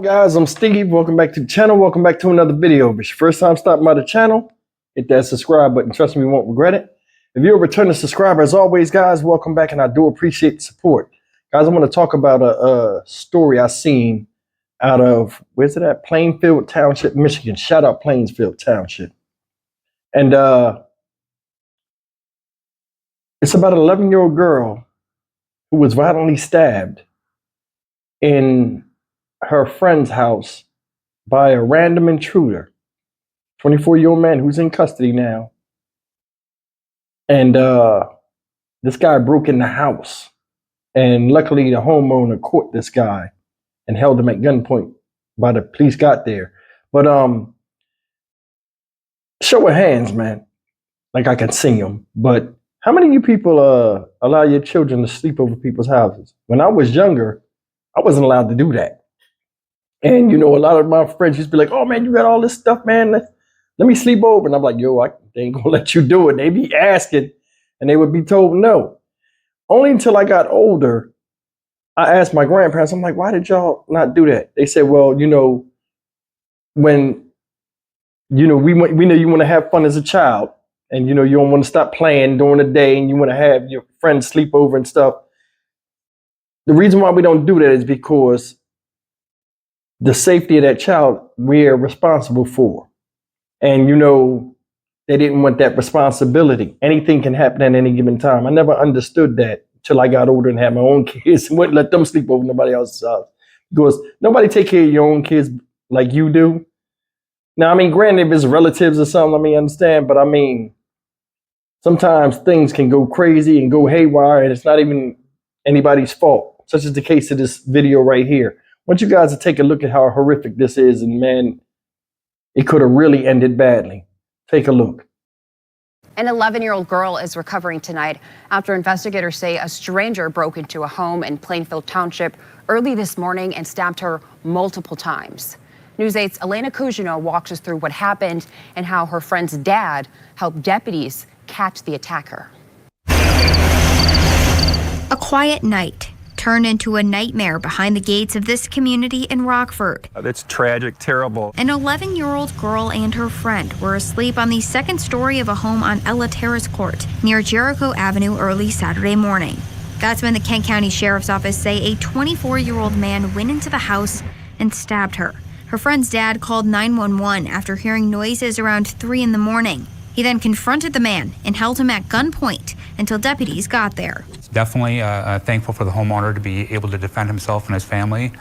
Guys, I'm Steve. Welcome back to the channel. Welcome back to another video. If it's your first time stopping by the channel, hit that subscribe button. Trust me, you won't regret it. If you're a returning subscriber, as always, guys, welcome back, and I do appreciate the support. Guys, I'm going to talk about a story I seen out of, where's it at? Plainfield Township, Michigan. Shout out Plainfield Township. And it's about an 11-year-old girl who was violently stabbed in her friend's house by a random intruder, 24-year-old man who's in custody now. And this guy broke in the house, and luckily the homeowner caught this guy and held him at gunpoint by the police got there. But show of hands, man, like I can see them. But how many of you people allow your children to sleep over people's houses? When I was younger, I wasn't allowed to do that. And, you know, a lot of my friends used to be like, oh, man, you got all this stuff, man. Let me sleep over. And I'm like, yo, they ain't going to let you do it. They be asking, and they would be told no. Only until I got older, I asked my grandparents, I'm like, why did y'all not do that? They said, well, you know, when, you know, we know you want to have fun as a child, and, you know, you don't want to stop playing during the day, and you want to have your friends sleep over and stuff. The reason why we don't do that is because the safety of that child, we're responsible for. And, you know, they didn't want that responsibility. Anything can happen at any given time. I never understood that till I got older and had my own kids and wouldn't let them sleep over nobody else's house. Because nobody take care of your own kids like you do. Now, I mean, granted, if it's relatives or something, I mean, understand. But I mean, sometimes things can go crazy and go haywire, and it's not even anybody's fault, such is the case of this video right here. I want you guys to take a look at how horrific this is, and man, it could have really ended badly. Take a look. An 11-year-old girl is recovering tonight after investigators say a stranger broke into a home in Plainfield Township early this morning and stabbed her multiple times. News 8's Elena Cugino walks us through what happened and how her friend's dad helped deputies catch the attacker. A quiet night turned into a nightmare behind the gates of this community in Rockford. It's tragic, terrible. An 11-year-old girl and her friend were asleep on the second story of a home on Ella Terrace Court near Jericho Avenue early Saturday morning. That's when the Kent County Sheriff's Office say a 24-year-old man went into the house and stabbed her. Her friend's dad called 911 after hearing noises around 3 in the morning. He then confronted the man and held him at gunpoint until deputies got there. Definitely thankful for the homeowner to be able to defend himself and his family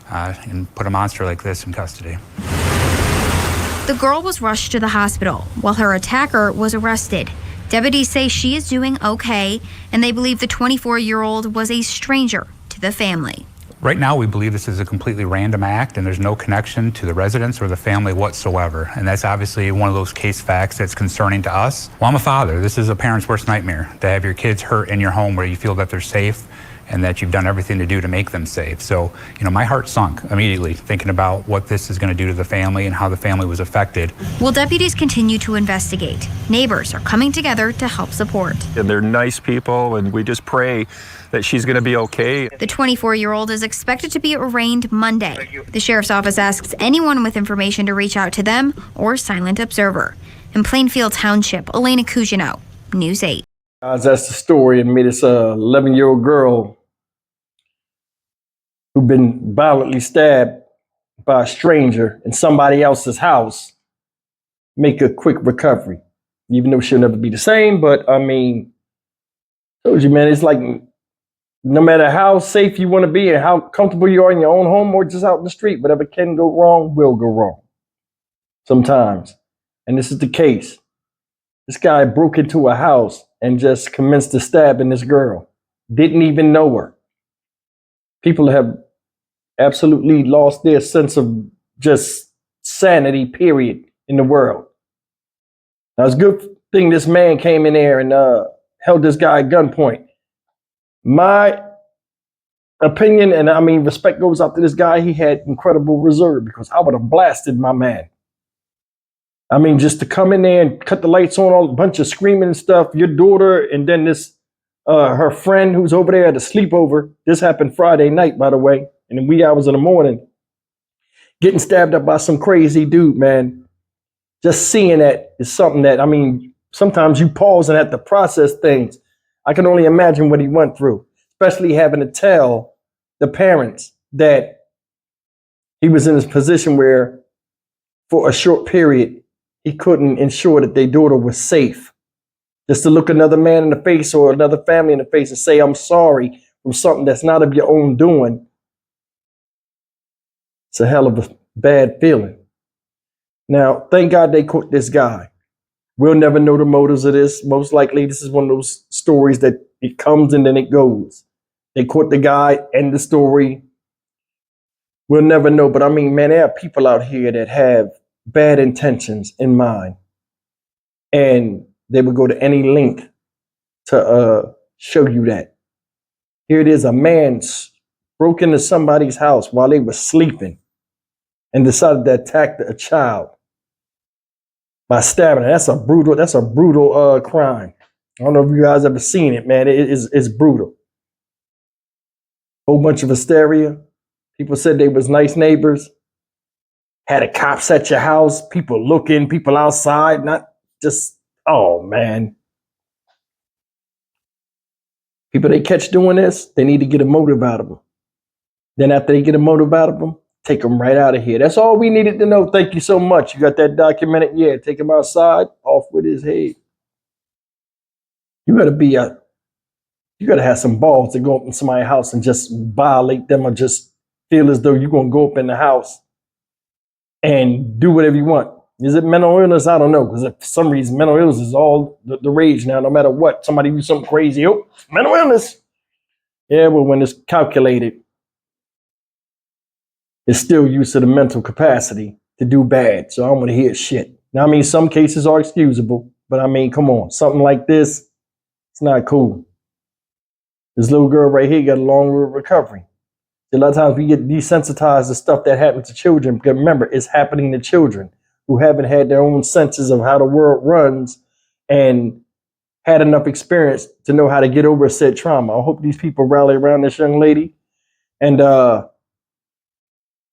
and put a monster like this in custody. The girl was rushed to the hospital while her attacker was arrested. Deputies say she is doing okay, and they believe the 24-year-old was a stranger to the family. Right now, we believe this is a completely random act, and there's no connection to the residents or the family whatsoever. And that's obviously one of those case facts that's concerning to us. Well, I'm a father. This is a parent's worst nightmare, to have your kids hurt in your home where you feel that they're safe and that you've done everything to do to make them safe. So, you know, my heart sunk immediately thinking about what this is going to do to the family and how the family was affected. Will deputies continue to investigate? Neighbors are coming together to help support. And they're nice people, and we just pray that she's going to be okay. The 24-year-old is expected to be arraigned Monday. The sheriff's office asks anyone with information to reach out to them or silent observer. In Plainfield Township, Elena Cugino, News 8. Guys, that's the story. I mean, it's a 11-year-old girl who'd been violently stabbed by a stranger in somebody else's house. Make a quick recovery, even though she'll never be the same. But I mean, I told you, man, it's like no matter how safe you want to be and how comfortable you are in your own home or just out in the street, whatever can go wrong will go wrong sometimes. And this is the case. This guy broke into a house and just commenced to stabbing this girl. Didn't even know her. People have absolutely lost their sense of just sanity, period, in the world. Now, it's a good thing this man came in there and held this guy at gunpoint. My opinion, and I mean, respect goes out to this guy, he had incredible reserve, because I would have blasted my man. I mean, just to come in there and cut the lights on, all a bunch of screaming and stuff, your daughter, and then this, her friend who's over there at a sleepover. This happened Friday night, by the way, in the wee hours of the morning. getting stabbed up by some crazy dude, man. Just seeing that is something that, I mean, sometimes you pause and have to process things. I can only imagine what he went through, especially having to tell the parents that he was in this position where for a short period, he couldn't ensure that their daughter was safe. Just to look another man in the face or another family in the face and say, I'm sorry from something that's not of your own doing. It's a hell of a bad feeling. Now, thank God they caught this guy. We'll never know the motives of this. Most likely, this is one of those stories that it comes and then it goes. They caught the guy, end the story. We'll never know. But I mean, man, there are people out here that have bad intentions in mind. And they would go to any length to show you that. Here it is, a man broke into somebody's house while they were sleeping and decided to attack a child by stabbing her. That's a brutal crime. I don't know if you guys ever seen it, man. It's brutal. Whole bunch of hysteria. People said they was nice neighbors. Had a cops at your house, people looking, people outside, not just, oh man. People they catch doing this, they need to get a motive out of them. Then after they get a motive out of them, take them right out of here. That's all we needed to know. Thank you so much. You got that documented? Yeah, take him outside, off with his head. You gotta have some balls to go up in somebody's house and just violate them or just feel as though you're gonna go up in the house and do whatever you want. Is it mental illness? I don't know, because for some reason mental illness is all the rage now. No matter what, somebody do something crazy, oh, mental illness. Yeah, well, when it's calculated, it's still use of the mental capacity to do bad. So I don't want to hear shit. Now, I mean, some cases are excusable, but I mean, come on, something like this, it's not cool. This little girl right here got a long road of recovery. A lot of times we get desensitized to stuff that happens to children. Because remember, it's happening to children who haven't had their own senses of how the world runs and had enough experience to know how to get over said trauma. I hope these people rally around this young lady. And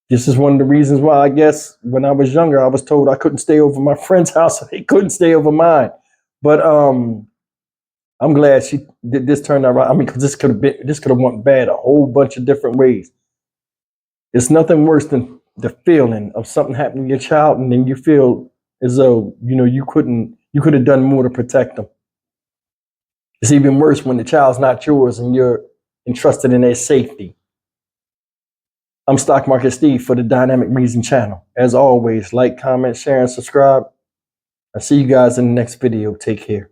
this is one of the reasons why, I guess, when I was younger, I was told I couldn't stay over my friend's house. They couldn't stay over mine. But I'm glad this turned out right. I mean, because this could have went bad a whole bunch of different ways. It's nothing worse than the feeling of something happening to your child, and then you feel as though you could have done more to protect them. It's even worse when the child's not yours and you're entrusted in their safety. I'm Stock Market Steve for the Dynamic Reason channel. As always, like, comment, share, and subscribe. I'll see you guys in the next video. Take care.